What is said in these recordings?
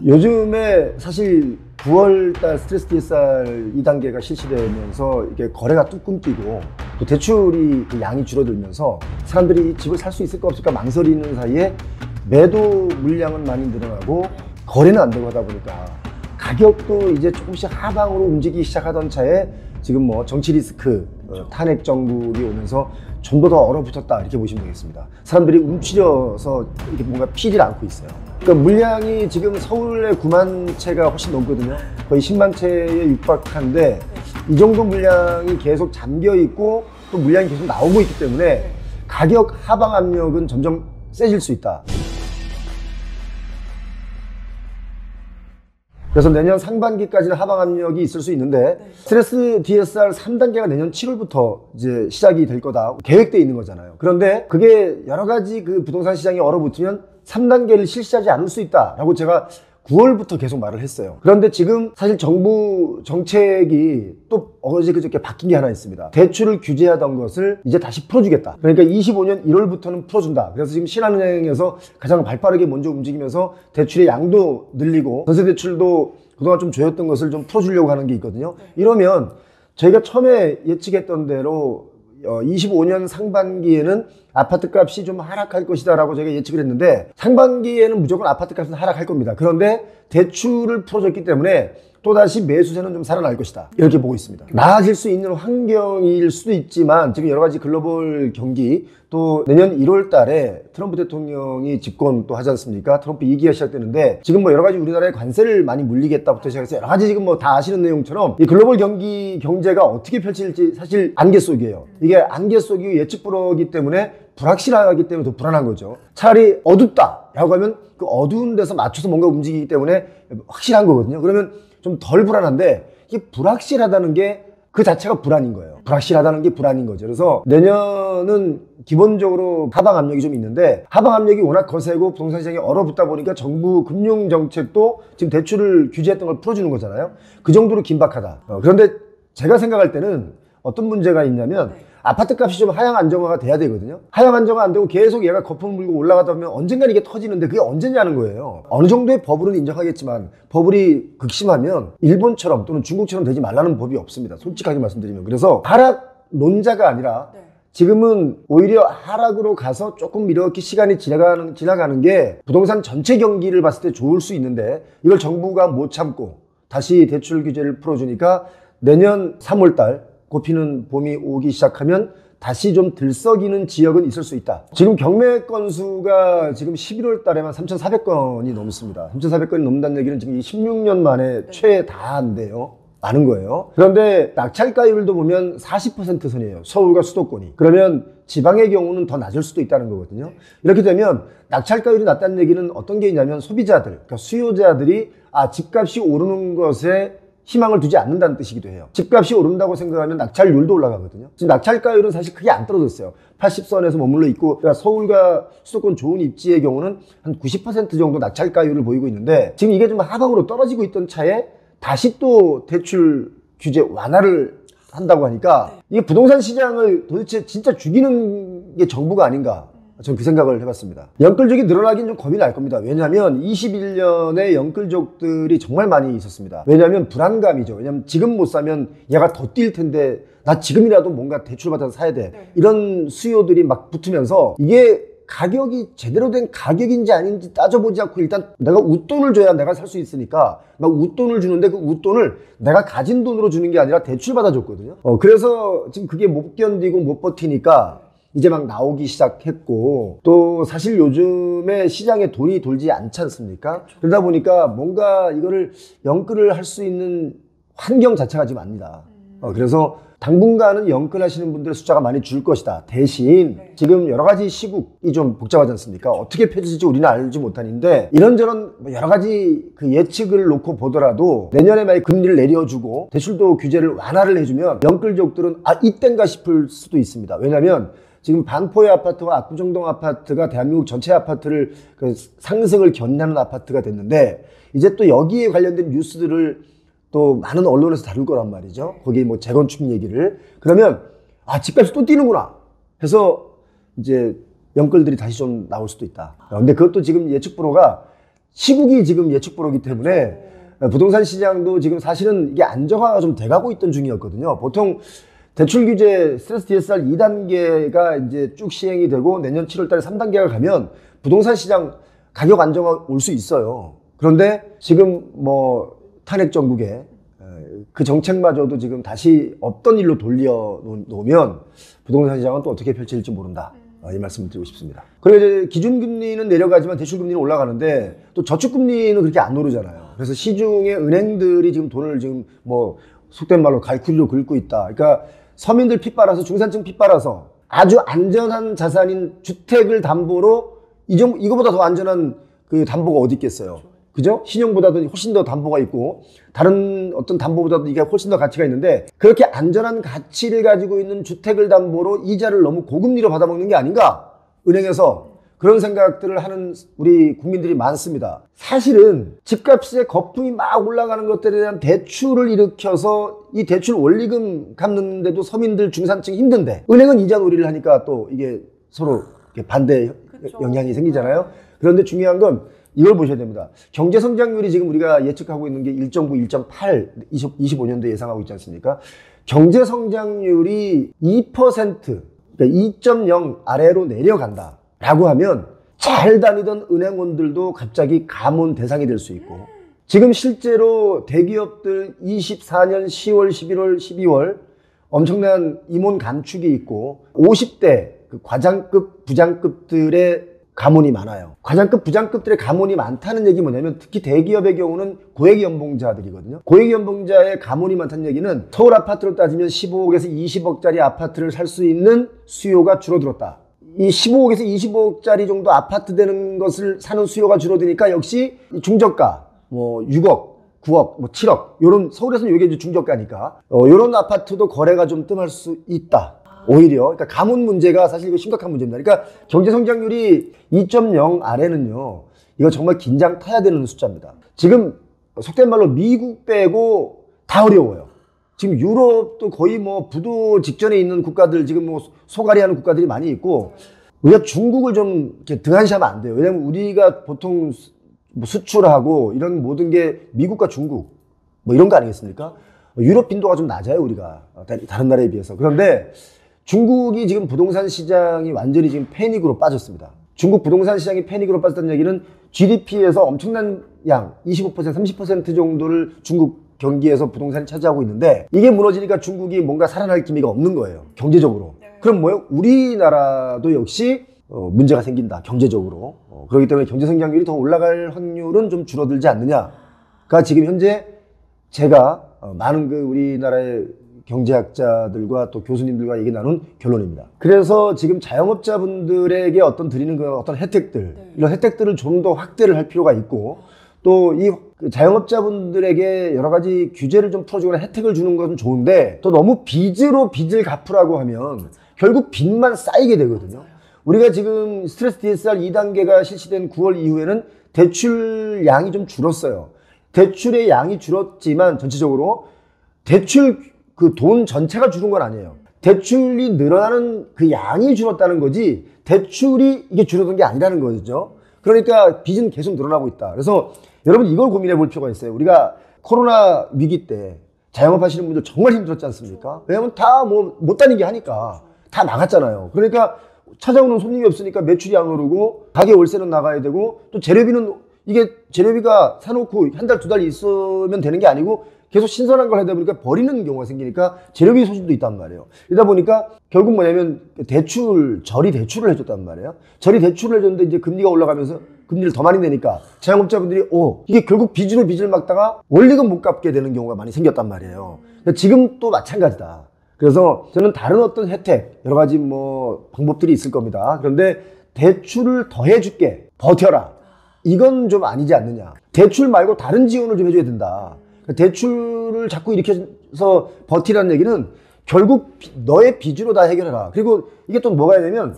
요즘에 사실 9월달 스트레스 DSR 2단계가 실시되면서 이게 거래가 뚝 끊기고 또 대출이 그 양이 줄어들면서 사람들이 집을 살 수 있을까 없을까 망설이는 사이에 매도 물량은 많이 늘어나고 거래는 안 되고 하다 보니까 가격도 이제 조금씩 하방으로 움직이기 시작하던 차에 지금 뭐 정치 리스크, 탄핵 정국이 오면서 좀 더 얼어붙었다 이렇게 보시면 되겠습니다. 사람들이 움츠려서 이렇게 뭔가 피질 않고 있어요. 그러니까 물량이 지금 서울에 9만 채가 훨씬 넘거든요. 거의 10만 채에 육박한데 이 정도 물량이 계속 잠겨 있고 또 물량이 계속 나오고 있기 때문에 가격 하방 압력은 점점 세질 수 있다. 그래서 내년 상반기까지는 하방 압력이 있을 수 있는데 스트레스 DSR 3단계가 내년 7월부터 이제 시작이 될 거다 계획되어 있는 거잖아요. 그런데 그게 여러 가지 그 부동산 시장이 얼어붙으면 3단계를 실시하지 않을 수 있다라고 제가 9월부터 계속 말을 했어요. 그런데 지금 사실 정부 정책이 또 어제 그저께 바뀐 게 하나 있습니다. 대출을 규제하던 것을 이제 다시 풀어주겠다. 그러니까 25년 1월부터는 풀어준다. 그래서 지금 신한은행에서 가장 발빠르게 먼저 움직이면서 대출의 양도 늘리고 전세 대출도 그동안 좀 조였던 것을 좀 풀어주려고 하는 게 있거든요. 이러면 저희가 처음에 예측했던 대로 25년 상반기에는 아파트 값이 좀 하락할 것이다 라고 저희가 예측을 했는데 상반기에는 무조건 아파트 값은 하락할 겁니다. 그런데 대출을 풀어줬기 때문에 또다시 매수세는 좀 살아날 것이다 이렇게 보고 있습니다. 나아질 수 있는 환경일 수도 있지만 지금 여러 가지 글로벌 경기 또 내년 1월 달에 트럼프 대통령이 집권 또 하지 않습니까? 트럼프 2기가 시작되는데 지금 뭐 여러 가지 우리나라에 관세를 많이 물리겠다부터 시작해서 여러 가지 지금 뭐 다 아시는 내용처럼 이 글로벌 경제가 어떻게 펼칠지 사실 안개 속이에요. 이게 안개 속이고 예측 불허이기 때문에 불확실하기 때문에 더 불안한 거죠. 차라리 어둡다 라고 하면 그 어두운 데서 맞춰서 뭔가 움직이기 때문에 확실한 거거든요. 그러면 좀 덜 불안한데 이게 불확실하다는 게 그 자체가 불안인 거예요. 불확실하다는 게 불안인 거죠. 그래서 내년은 기본적으로 하방 압력이 좀 있는데 하방 압력이 워낙 거세고 부동산 시장이 얼어붙다 보니까 정부 금융정책도 지금 대출을 규제했던 걸 풀어주는 거잖아요. 그 정도로 긴박하다. 그런데 제가 생각할 때는 어떤 문제가 있냐면 아파트 값이 좀 하향 안정화가 돼야 되거든요. 하향 안정화 안 되고 계속 얘가 거품 물고 올라가다 보면 언젠간 이게 터지는데 그게 언제냐는 거예요. 어느 정도의 버블은 인정하겠지만 버블이 극심하면 일본처럼 또는 중국처럼 되지 말라는 법이 없습니다. 솔직하게 말씀드리면. 그래서 하락론자가 아니라 지금은 오히려 하락으로 가서 조금 이렇게 시간이 지나가는 게 부동산 전체 경기를 봤을 때 좋을 수 있는데 이걸 정부가 못 참고 다시 대출 규제를 풀어주니까 내년 3월달 꽃피는 봄이 오기 시작하면 다시 좀 들썩이는 지역은 있을 수 있다. 지금 경매 건수가 지금 11월 달에만 3,400건이 넘습니다. 3,400건이 넘는다는 얘기는 지금 16년 만에 최다인데요. 많은 거예요. 그런데 낙찰가율도 보면 40% 선이에요. 서울과 수도권이. 그러면 지방의 경우는 더 낮을 수도 있다는 거거든요. 이렇게 되면 낙찰가율이 낮다는 얘기는 어떤 게 있냐면 소비자들, 그러니까 수요자들이 집값이 오르는 것에 희망을 두지 않는다는 뜻이기도 해요. 집값이 오른다고 생각하면 낙찰률도 올라가거든요. 지금 낙찰가율은 사실 크게 안 떨어졌어요. 80선에서 머물러 있고 그러니까 서울과 수도권 좋은 입지의 경우는 한 90% 정도 낙찰가율을 보이고 있는데 지금 이게 좀 하방으로 떨어지고 있던 차에 다시 또 대출 규제 완화를 한다고 하니까 이게 부동산 시장을 도대체 진짜 죽이는 게 정부가 아닌가 저는 그 생각을 해봤습니다. 연끌족이 늘어나긴 좀 겁이 날 겁니다. 왜냐하면 21년에 연끌족들이 정말 많이 있었습니다. 왜냐하면 불안감이죠. 왜냐하면 지금 못 사면 얘가 더 뛸 텐데 나 지금이라도 뭔가 대출받아서 사야 돼. 이런 수요들이 막 붙으면서 이게 가격이 제대로 된 가격인지 아닌지 따져보지 않고 일단 내가 웃돈을 줘야 내가 살 수 있으니까 막 웃돈을 주는데 그 웃돈을 내가 가진 돈으로 주는 게 아니라 대출받아 줬거든요. 그래서 지금 그게 못 견디고 못 버티니까 이제 막 나오기 시작했고 또 사실 요즘에 시장에 돈이 돌지 않지 않습니까? 그러다 보니까 뭔가 이거를 연끌을 할 수 있는 환경 자체가 지금 아니다. 그래서 당분간은 연끌하시는 분들의 숫자가 많이 줄 것이다. 대신 지금 여러 가지 시국이 좀 복잡하지 않습니까? 어떻게 펴질지 우리는 알지 못하는데 이런저런 여러 가지 그 예측을 놓고 보더라도 내년에 만약 금리를 내려주고 대출도 규제를 완화를 해주면 연끌족들은 이땐가 싶을 수도 있습니다. 왜냐하면 지금 반포의 아파트와 압구정동 아파트가 대한민국 전체 아파트를 상승을 견인하는 아파트가 됐는데 이제 또 여기에 관련된 뉴스들을 또 많은 언론에서 다룰 거란 말이죠. 거기에 뭐 재건축 얘기를. 그러면 집값이 또 뛰는구나 해서 이제 연끌들이 다시 좀 나올 수도 있다. 근데 그것도 지금 예측 불허가 시국이 지금 예측 불허기 때문에 부동산 시장도 지금 사실은 이게 안정화가 좀 돼가고 있던 중이었거든요. 보통 대출 규제 스트레스 DSR 2단계가 이제 쭉 시행이 되고 내년 7월 달에 3단계가 가면 부동산 시장 가격 안정화 올 수 있어요. 그런데 지금 뭐 탄핵 정국에 그 정책마저도 지금 다시 없던 일로 돌려놓으면 부동산 시장은 또 어떻게 펼쳐질지 모른다. 이 말씀을 드리고 싶습니다. 그리고 이제 기준금리는 내려가지만 대출금리는 올라가는데 또 저축금리는 그렇게 안 오르잖아요. 그래서 시중에 은행들이 지금 돈을 지금 뭐 속된 말로 갈퀴리로 긁고 있다. 그러니까 서민들 피 빨아서 중산층 피 빨아서 아주 안전한 자산인 주택을 담보로 이거보다 더 안전한 그 담보가 어디 있겠어요. 그죠? 신용보다도 훨씬 더 담보가 있고 다른 어떤 담보보다도 이게 훨씬 더 가치가 있는데 그렇게 안전한 가치를 가지고 있는 주택을 담보로 이자를 너무 고금리로 받아먹는 게 아닌가? 은행에서 그런 생각들을 하는 우리 국민들이 많습니다. 사실은 집값의 거품이 막 올라가는 것들에 대한 대출을 일으켜서 이 대출 원리금 갚는데도 서민들 중산층 힘든데 은행은 이자 놀이를 하니까 또 이게 서로 반대 영향이 생기잖아요. 그런데 중요한 건 이걸 보셔야 됩니다. 경제 성장률이 지금 우리가 예측하고 있는 게 1.9, 1.8, 25년도에 예상하고 있지 않습니까? 경제 성장률이 2%, 그러니까 2.0 아래로 내려간다. 라고 하면 잘 다니던 은행원들도 갑자기 감원 대상이 될 수 있고 지금 실제로 대기업들 24년 10월, 11월, 12월 엄청난 임원 감축이 있고 50대 그 과장급, 부장급들의 감원이 많아요. 과장급, 부장급들의 감원이 많다는 얘기 뭐냐면 특히 대기업의 경우는 고액연봉자들이거든요. 고액연봉자의 감원이 많다는 얘기는 서울 아파트로 따지면 15억에서 20억짜리 아파트를 살 수 있는 수요가 줄어들었다. 이 15억에서 20억짜리 정도 아파트 되는 것을 사는 수요가 줄어드니까 역시 중저가, 뭐 6억, 9억, 뭐 7억, 요런, 서울에서는 이게 이제 중저가니까, 요런 아파트도 거래가 좀 뜸할 수 있다. 오히려, 그러니까 가문 문제가 사실 이거 심각한 문제입니다. 그러니까 경제 성장률이 2.0 아래는요, 이거 정말 긴장 타야 되는 숫자입니다. 지금 속된 말로 미국 빼고 다 어려워요. 지금 유럽도 거의 뭐 부도 직전에 있는 국가들 지금 뭐 소갈이 하는 국가들이 많이 있고 우리가 중국을 좀 이렇게 등한시하면 안 돼요. 왜냐면 우리가 보통 뭐 수출하고 이런 모든 게 미국과 중국 뭐 이런 거 아니겠습니까? 유럽 빈도가 좀 낮아요, 우리가. 다른 나라에 비해서. 그런데 중국이 지금 부동산 시장이 완전히 지금 패닉으로 빠졌습니다. 중국 부동산 시장이 패닉으로 빠졌다는 얘기는 GDP에서 엄청난 양, 25%, 30% 정도를 중국 경기에서 부동산이 차지하고 있는데 이게 무너지니까 중국이 뭔가 살아날 기미가 없는 거예요. 경제적으로. 그럼 뭐예요? 우리나라도 역시 문제가 생긴다. 경제적으로. 그렇기 때문에 경제 성장률이 더 올라갈 확률은 좀 줄어들지 않느냐가 지금 현재 제가 많은 그 우리나라의 경제학자들과 또 교수님들과 얘기 나눈 결론입니다. 그래서 지금 자영업자분들에게 어떤 드리는 그 어떤 혜택들, 이런 혜택들을 좀 더 확대를 할 필요가 있고 또 이 자영업자분들에게 여러 가지 규제를 좀 풀어주거나 혜택을 주는 것은 좋은데 또 너무 빚으로 빚을 갚으라고 하면 결국 빚만 쌓이게 되거든요. 우리가 지금 스트레스 DSR 2단계가 실시된 9월 이후에는 대출 양이 좀 줄었어요. 대출의 양이 줄었지만 전체적으로 대출 그 돈 전체가 줄은 건 아니에요. 대출이 늘어나는 그 양이 줄었다는 거지 대출이 이게 줄어든 게 아니라는 거죠. 그러니까 빚은 계속 늘어나고 있다. 그래서 여러분 이걸 고민해 볼 필요가 있어요. 우리가 코로나 위기 때 자영업 하시는 분들 정말 힘들었지 않습니까? 왜냐면 다 뭐 못 다니게 하니까 다 나갔잖아요. 그러니까 찾아오는 손님이 없으니까 매출이 안 오르고 가게 월세는 나가야 되고 또 재료비는 이게 재료비가 사놓고 한 달, 두 달 있으면 되는 게 아니고 계속 신선한 걸 하다 보니까 버리는 경우가 생기니까 재료비 소진도 있단 말이에요. 이러다 보니까 결국 뭐냐면 저리 대출을 해줬단 말이에요. 저리 대출을 해줬는데 이제 금리가 올라가면서 금리를 더 많이 내니까 자영업자분들이 이게 결국 빚으로 빚을 막다가 원리금 못 갚게 되는 경우가 많이 생겼단 말이에요. 지금 또 마찬가지다. 그래서 저는 다른 어떤 혜택, 여러 가지 뭐 방법들이 있을 겁니다. 그런데 대출을 더 해줄게, 버텨라. 이건 좀 아니지 않느냐. 대출 말고 다른 지원을 좀 해줘야 된다. 대출을 자꾸 일으켜서 버티라는 얘기는 결국 너의 빚으로 다 해결해라. 그리고 이게 또 뭐가 되냐면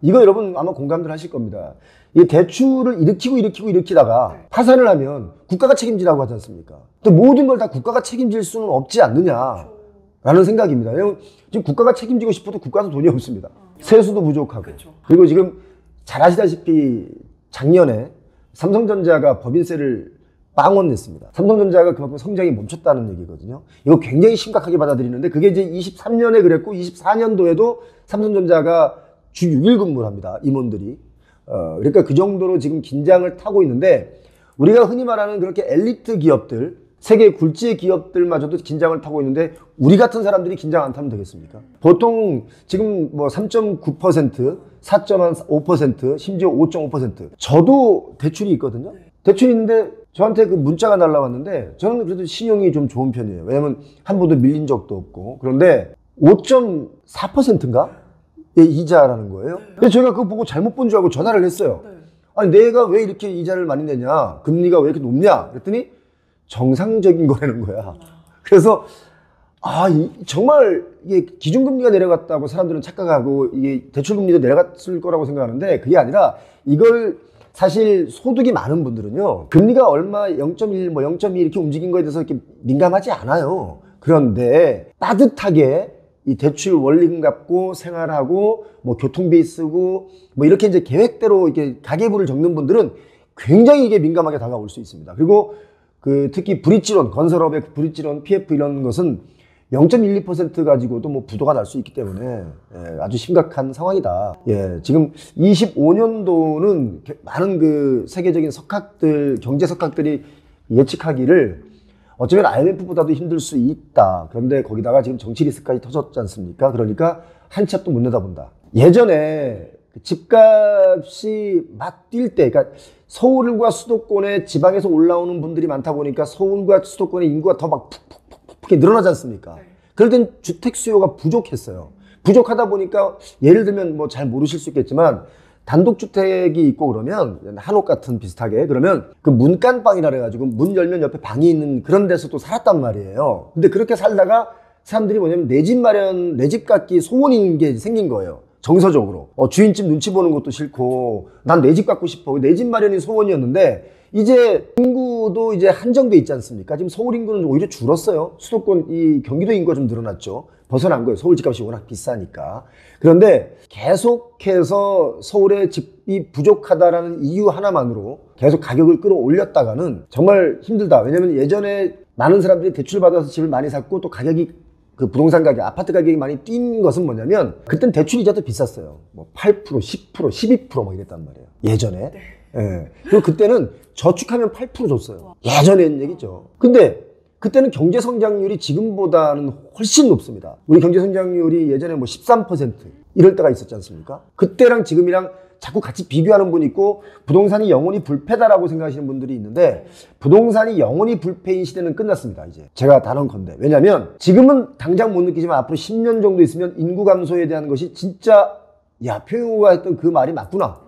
이거 여러분 아마 공감들 하실 겁니다. 이 대출을 일으키다가 파산을 하면 국가가 책임지라고 하지 않습니까? 또 모든 걸 다 국가가 책임질 수는 없지 않느냐라는 생각입니다. 지금 국가가 책임지고 싶어도 국가도 돈이 없습니다. 세수도 부족하고. 그리고 지금 잘 아시다시피 작년에 삼성전자가 법인세를 빵원 냈습니다. 삼성전자가 그만큼 성장이 멈췄다는 얘기거든요. 이거 굉장히 심각하게 받아들이는데 그게 이제 23년에 그랬고 24년도에도 삼성전자가 주 6일 근무를 합니다. 임원들이. 그러니까 그 정도로 지금 긴장을 타고 있는데 우리가 흔히 말하는 그렇게 엘리트 기업들, 세계 굴지의 기업들마저도 긴장을 타고 있는데 우리 같은 사람들이 긴장 안 타면 되겠습니까? 보통 지금 뭐 3.9%, 4.5%, 심지어 5.5%. 저도 대출이 있거든요. 대출이 있는데 저한테 그 문자가 날라왔는데 저는 그래도 신용이 좀 좋은 편이에요. 왜냐면 한 번도 밀린 적도 없고. 그런데 5.4%인가? 예, 이자라는 거예요. 근데 제가 그거 보고 잘못 본 줄 알고 전화를 했어요. 아니 내가 왜 이렇게 이자를 많이 내냐? 금리가 왜 이렇게 높냐? 그랬더니 정상적인 거라는 거야. 그래서 정말 이게 기준금리가 내려갔다고 사람들은 착각하고 이게 대출금리도 내려갔을 거라고 생각하는데 그게 아니라 이걸 사실 소득이 많은 분들은요 금리가 얼마 0.1 뭐 0.2 이렇게 움직인 거에 대해서 이렇게 민감하지 않아요. 그런데 빠듯하게 이 대출 원리금 갚고 생활하고 뭐 교통비 쓰고 뭐 이렇게 이제 계획대로 이렇게 가계부를 적는 분들은 굉장히 이게 민감하게 다가올 수 있습니다. 그리고 그 특히 브릿지론, 건설업의 브릿지론, PF 이런 것은 0.12% 가지고도 뭐 부도가 날 수 있기 때문에 아주 심각한 상황이다. 지금 25년도는 많은 그 세계적인 석학들, 경제 석학들이 예측하기를 어쩌면 IMF보다도 힘들 수 있다. 그런데 거기다가 지금 정치 리스크까지 터졌지 않습니까? 그러니까 한 치 앞도 못 내다본다. 예전에 집값이 막 뛸 때, 그러니까 서울과 수도권에 지방에서 올라오는 분들이 많다 보니까 서울과 수도권의 인구가 더 막 푹푹푹 늘어나지 않습니까? 그럴 땐 주택 수요가 부족했어요. 부족하다 보니까 예를 들면 뭐 잘 모르실 수 있겠지만 단독주택이 있고 그러면 한옥 같은 비슷하게 그러면 그 문간방이라 그래가지고 문 열면 옆에 방이 있는 그런 데서 또 살았단 말이에요. 근데 그렇게 살다가 사람들이 뭐냐면 내 집 마련, 내 집 갖기 소원인 게 생긴 거예요. 정서적으로. 주인집 눈치 보는 것도 싫고 난 내 집 갖고 싶어. 내 집 마련이 소원이었는데 이제 인구도 이제 한정돼 있지 않습니까? 지금 서울 인구는 오히려 줄었어요. 수도권 이 경기도 인구가 좀 늘어났죠. 벗어난 거예요. 서울 집값이 워낙 비싸니까. 그런데 계속해서 서울에 집이 부족하다라는 이유 하나만으로 계속 가격을 끌어올렸다가는 정말 힘들다. 왜냐면 예전에 많은 사람들이 대출 받아서 집을 많이 샀고 또 가격이 그 부동산 가격, 아파트 가격이 많이 뛴 것은 뭐냐면 그땐 대출 이자도 비쌌어요. 뭐 8%, 10%, 12%막 이랬단 말이에요. 예전에. 그리고 그때는 저축하면 8% 줬어요. 예전엔 얘기죠. 근데 그때는 경제 성장률이 지금보다는 훨씬 높습니다. 우리 경제 성장률이 예전에 뭐 13% 이럴 때가 있었지 않습니까? 그때랑 지금이랑 자꾸 같이 비교하는 분이 있고 부동산이 영원히 불패다라고 생각하시는 분들이 있는데 부동산이 영원히 불패인 시대는 끝났습니다. 이제 제가 단언컨대. 왜냐면 지금은 당장 못 느끼지만 앞으로 10년 정도 있으면 인구 감소에 대한 것이 진짜 표용호가 했던 그 말이 맞구나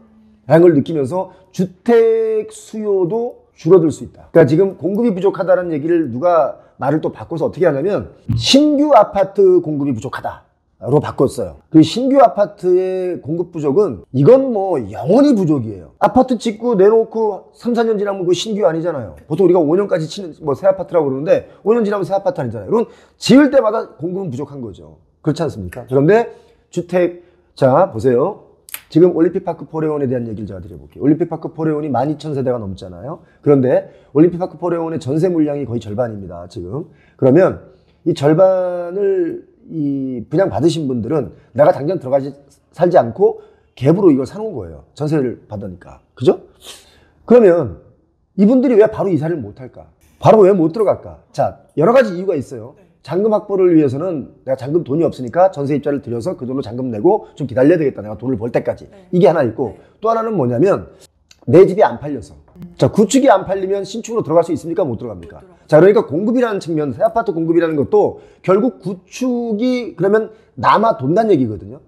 라는 걸 느끼면서 주택 수요도 줄어들 수 있다. 그러니까 지금 공급이 부족하다는 얘기를 누가 말을 또 바꿔서 어떻게 하냐면 신규 아파트 공급이 부족하다로 바꿨어요. 그 신규 아파트의 공급 부족은 이건 뭐 영원히 부족이에요. 아파트 짓고 내놓고 3, 4년 지나면 그 신규 아니잖아요. 보통 우리가 5년까지 치는 뭐 새 아파트라고 그러는데 5년 지나면 새 아파트 아니잖아요. 그럼 지을 때마다 공급은 부족한 거죠. 그렇지 않습니까? 그런데 주택 자 보세요. 지금 올림픽파크 포레온에 대한 얘기를 제가 드려볼게요. 올림픽파크 포레온이 12,000세대가 넘잖아요. 그런데 올림픽파크 포레온의 전세 물량이 거의 절반입니다. 지금. 그러면 이 절반을 분양 받으신 분들은 내가 당장 살지 않고 갭으로 이걸 사놓은 거예요. 전세를 받으니까. 그죠? 그러면 이분들이 왜 바로 이사를 못 할까? 바로 왜 못 들어갈까? 자, 여러 가지 이유가 있어요. 잔금 확보를 위해서는 내가 잔금 돈이 없으니까 전세 입자를 들여서 그 돈으로 잔금 내고 좀 기다려야 되겠다. 내가 돈을 벌 때까지. 이게 하나 있고 또 하나는 뭐냐면 내 집이 안 팔려서. 자, 구축이 안 팔리면 신축으로 들어갈 수 있습니까? 못 들어갑니까? 자, 그러니까 공급이라는 측면, 새 아파트 공급이라는 것도 결국 구축이 그러면 남아 돈다는 얘기거든요.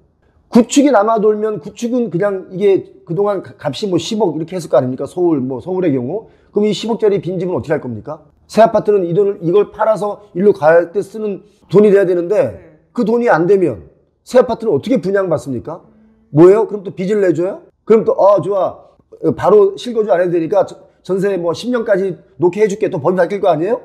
구축이 남아 돌면 구축은 그냥 이게 그동안 값이 뭐 10억 이렇게 했을 거 아닙니까? 서울의 경우. 그럼 이 10억짜리 빈집은 어떻게 할 겁니까? 새 아파트는 이걸 팔아서 일로 갈 때 쓰는 돈이 돼야 되는데 그 돈이 안 되면 새 아파트는 어떻게 분양받습니까? 뭐예요? 그럼 또 빚을 내줘요? 그럼 또 좋아. 바로 실거주 안 해도 되니까 전세 뭐 10년까지 놓게 해줄게. 또 법이 바뀔 거 아니에요?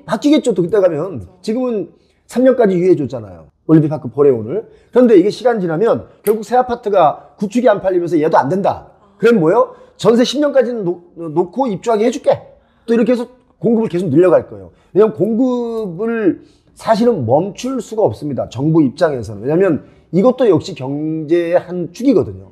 바뀌겠죠. 또 그때 가면. 지금은 3년까지 유예해줬잖아요. 올림픽파크 포레온을. 그런데 이게 시간 지나면 결국 새 아파트가 구축이 안 팔리면서 얘도 안 된다. 그럼 뭐예요? 전세 10년까지는 놓고 입주하게 해줄게. 또 이렇게 해서 공급을 계속 늘려갈 거예요. 왜냐하면 공급을 사실은 멈출 수가 없습니다. 정부 입장에서는. 왜냐하면 이것도 역시 경제의 한 축이거든요.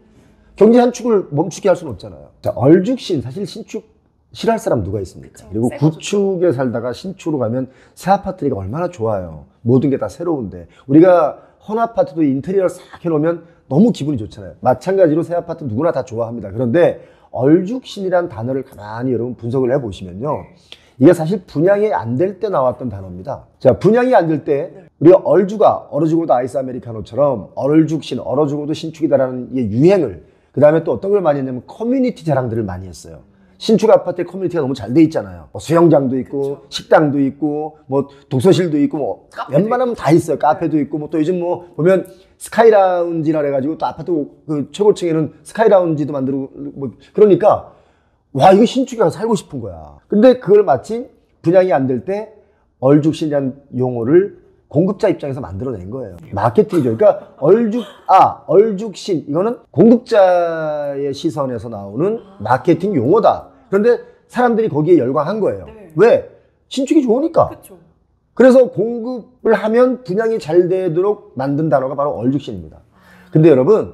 경제 한 축을 멈추게 할 수는 없잖아요. 자, 얼죽신, 사실 신축 싫어할 사람 누가 있습니까? 그쵸, 그리고 구축에 살다가 신축으로 가면 새 아파트가 얼마나 좋아요. 모든 게 다 새로운데. 우리가 헌 아파트도 인테리어를 싹 해놓으면 너무 기분이 좋잖아요. 마찬가지로 새 아파트 누구나 다 좋아합니다. 그런데 얼죽신이란 단어를 가만히 여러분 분석을 해보시면요. 이게 사실 분양이 안 될 때 나왔던 단어입니다. 자, 분양이 안 될 때 우리가 얼주가 얼어 죽어도 아이스 아메리카노처럼 얼죽신, 얼어 죽어도 신축이다라는 이 유행을, 그 다음에 또 어떤 걸 많이 했냐면 커뮤니티 자랑들을 많이 했어요. 신축 아파트의 커뮤니티가 너무 잘 돼 있잖아요. 뭐 수영장도 있고, 그쵸. 식당도 있고, 뭐 독서실도 있고, 뭐 웬만하면 다 있어요. 카페도 있고, 뭐 또 요즘 뭐 보면 스카이라운지라 해가지고 또 아파트 그 최고층에는 스카이라운지도 만들고, 뭐 그러니까 와, 이거 신축에 가서 살고 싶은 거야. 근데 그걸 마침 분양이 안 될 때 얼죽신이라는 용어를 공급자 입장에서 만들어낸 거예요. 마케팅이죠. 그러니까 얼죽신, 이거는 공급자의 시선에서 나오는 마케팅 용어다. 그런데 사람들이 거기에 열광한 거예요. 네. 왜? 신축이 좋으니까. 그쵸. 그래서 공급을 하면 분양이 잘 되도록 만든 단어가 바로 얼죽신입니다. 근데 여러분,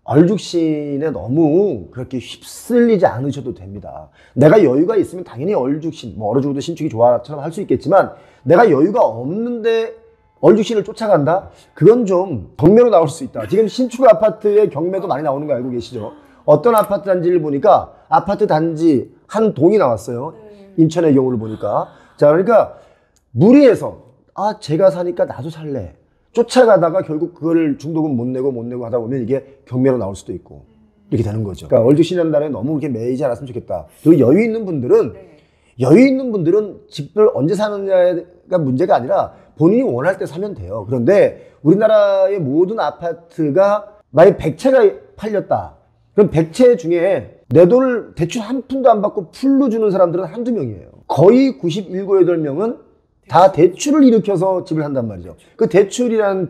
얼죽신에 너무 그렇게 휩쓸리지 않으셔도 됩니다. 내가 여유가 있으면 당연히 얼죽신, 뭐 얼어 죽어도 신축이 좋아처럼 할 수 있겠지만, 내가 여유가 없는데 얼죽신을 쫓아간다? 그건 좀 경매로 나올 수 있다. 지금 신축 아파트의 경매도 많이 나오는 거 알고 계시죠? 어떤 아파트 단지를 보니까 아파트 단지 한 동이 나왔어요. 인천의 경우를 보니까. 자, 그러니까 무리해서 제가 사니까 나도 살래. 쫓아가다가 결국 그거를 중도금 못 내고 하다 보면 이게 경매로 나올 수도 있고 이렇게 되는 거죠. 그러니까 얼죽신이라는 단어에 너무 이렇게 매이지 않았으면 좋겠다. 그리고 여유 있는 분들은 집을 언제 사느냐가 문제가 아니라 본인이 원할 때 사면 돼요. 그런데 우리나라의 모든 아파트가 만약 100채가 팔렸다. 그럼 100채 중에 내 돈을 대출 한 푼도 안 받고 풀로 주는 사람들은 한두 명이에요. 거의 97, 8명은 다 대출을 일으켜서 집을 한단 말이죠. 그 대출이라는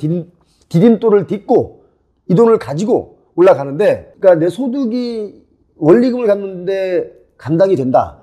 디딤돌을 딛고 이 돈을 가지고 올라가는데, 그러니까 내 소득이 원리금을 갚는데 감당이 된다.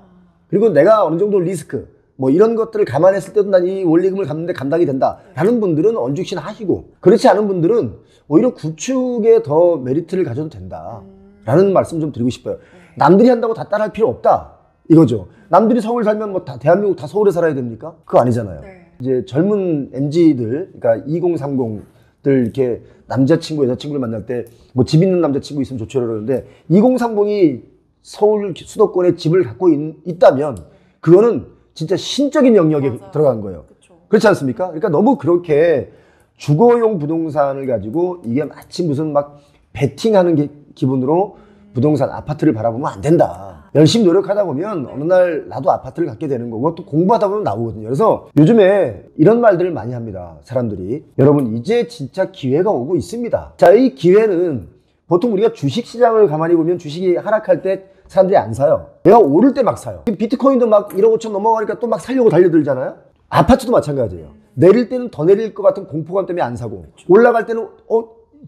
그리고 내가 어느 정도 리스크, 뭐 이런 것들을 감안했을 때도 난 이 원리금을 갚는데 감당이 된다 라는 분들은 얼죽신 하시고, 그렇지 않은 분들은 오히려 구축에 더 메리트를 가져도 된다 라는 말씀 좀 드리고 싶어요. 남들이 한다고 다 따라할 필요 없다 이거죠. 남들이 서울 살면 뭐 다 대한민국 다 서울에 살아야 됩니까? 그거 아니잖아요. 이제 젊은 MZ들, 그러니까 2030들 이렇게 남자친구 여자친구를 만날 때 뭐 집 있는 남자친구 있으면 좋죠 그러는데, 2030이 서울 수도권에 집을 갖고 있다면 그거는 진짜 신적인 영역에 들어간 거예요. 그쵸. 그렇지 않습니까? 그러니까 너무 그렇게 주거용 부동산을 가지고 이게 마치 무슨 막 베팅하는 기분으로 부동산, 아파트를 바라보면 안 된다. 열심히 노력하다 보면 어느 날 나도 아파트를 갖게 되는 거고, 또 공부하다 보면 나오거든요. 그래서 요즘에 이런 말들을 많이 합니다. 사람들이. 여러분, 이제 진짜 기회가 오고 있습니다. 자, 이 기회는 보통 우리가 주식시장을 가만히 보면 주식이 하락할 때 사람들이 안 사요. 내가 오를 때 막 사요. 비트코인도 막 1억 5천 넘어가니까 또 막 살려고 달려들잖아요. 아파트도 마찬가지예요. 내릴 때는 더 내릴 것 같은 공포감 때문에 안 사고, 올라갈 때는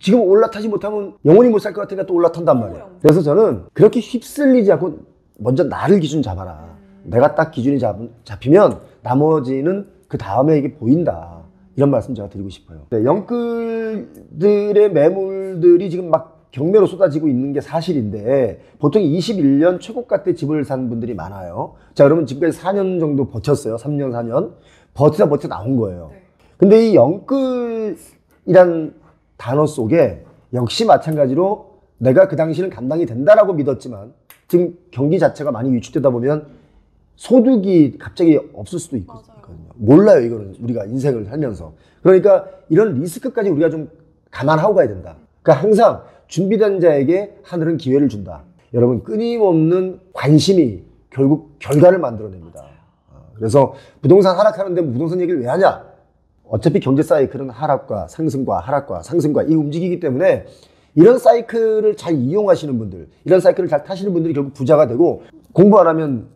지금 올라타지 못하면 영원히 못 살 것 같으니까 또 올라탄단 말이에요. 그래서 저는 그렇게 휩쓸리지 않고 먼저 나를 기준 잡아라. 내가 딱 기준이 잡히면 나머지는 그 다음에 이게 보인다. 이런 말씀 제가 드리고 싶어요. 네, 영끌들의 매물들이 지금 막 경매로 쏟아지고 있는 게 사실인데, 보통 21년 최고가 때 집을 산 분들이 많아요. 자, 그러면 지금까지 4년 정도 버텼어요. 3년, 4년. 버티다 나온 거예요. 근데 이 영끌이란 단어 속에 역시 마찬가지로 내가 그 당시는 감당이 된다라고 믿었지만, 지금 경기 자체가 많이 위축되다 보면 소득이 갑자기 없을 수도 있거든요. 몰라요, 이거는 우리가 인생을 살면서. 그러니까 이런 리스크까지 우리가 좀 감안하고 가야 된다. 그러니까 항상 준비된 자에게 하늘은 기회를 준다. 여러분, 끊임없는 관심이 결국 결과를 만들어냅니다. 그래서 부동산 하락하는데 뭐 부동산 얘기를 왜 하냐? 어차피 경제 사이클은 하락과 상승과 하락과 상승과 이 움직이기 때문에, 이런 사이클을 잘 이용하시는 분들, 이런 사이클을 잘 타시는 분들이 결국 부자가 되고, 공부 안 하면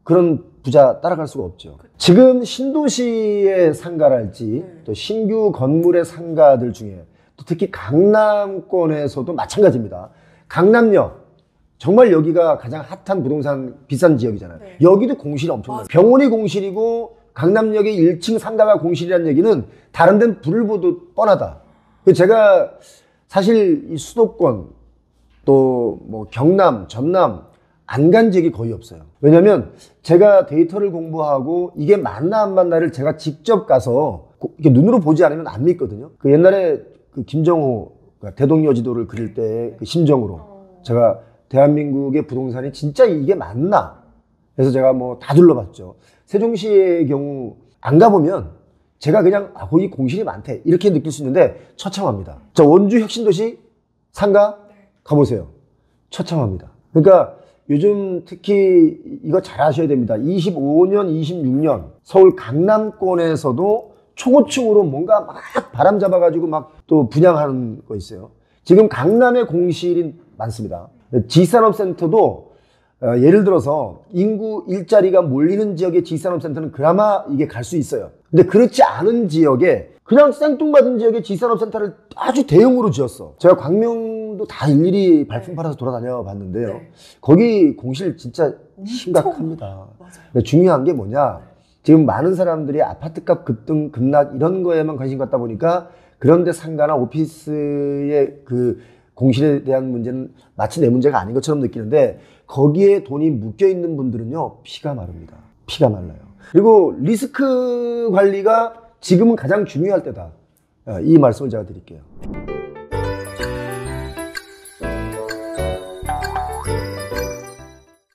그런 부자 따라갈 수가 없죠. 지금 신도시의 상가랄지 또 신규 건물의 상가들 중에 또 특히 강남권에서도 마찬가지입니다. 강남역, 정말 여기가 가장 핫한 부동산 비싼 지역이잖아요. 네. 여기도 공실이 엄청나요. 병원이 공실이고 강남역의 1층 상가가 공실이라는 얘기는 다른 데는 불을 보도 뻔하다. 제가 사실 이 수도권 또 뭐 경남, 전남 안 간 적이 거의 없어요. 왜냐면 제가 데이터를 공부하고 이게 맞나 안 맞나를 제가 직접 가서 이렇게 눈으로 보지 않으면 안 믿거든요. 그 옛날에 그 김정호 대동여지도를 그릴 때 그 심정으로 제가 대한민국의 부동산이 진짜 이게 맞나? 그래서 제가 뭐 다 둘러봤죠. 세종시의 경우 안 가보면 제가 그냥 거기 공실이 많대 이렇게 느낄 수 있는데 처참합니다. 자, 원주 혁신도시 상가 가보세요. 처참합니다. 그러니까 요즘 특히 이거 잘 아셔야 됩니다. 25년, 26년 서울 강남권에서도 초고층으로 뭔가 막 바람 잡아가지고 막 또 분양하는 거 있어요. 지금 강남에 공실이 많습니다. 지산업센터도 예를 들어서 인구 일자리가 몰리는 지역의 지산업센터는 그나마 이게 갈 수 있어요. 근데 그렇지 않은 지역에 그냥 생뚱맞은 지역의 지산업센터를 아주 대형으로 지었어. 제가 광명도 다 일일이 발품 팔아서 돌아다녀 봤는데요. 네. 거기 공실 진짜 심각합니다. 맞아요. 근데 중요한 게 뭐냐? 지금 많은 사람들이 아파트값 급등, 급락 이런 거에만 관심 갖다 보니까 그런데 상가나 오피스의 그 공실에 대한 문제는 마치 내 문제가 아닌 것처럼 느끼는데 거기에 돈이 묶여 있는 분들은요, 피가 마릅니다. 피가 말라요. 그리고 리스크 관리가 지금은 가장 중요할 때다. 이 말씀을 제가 드릴게요.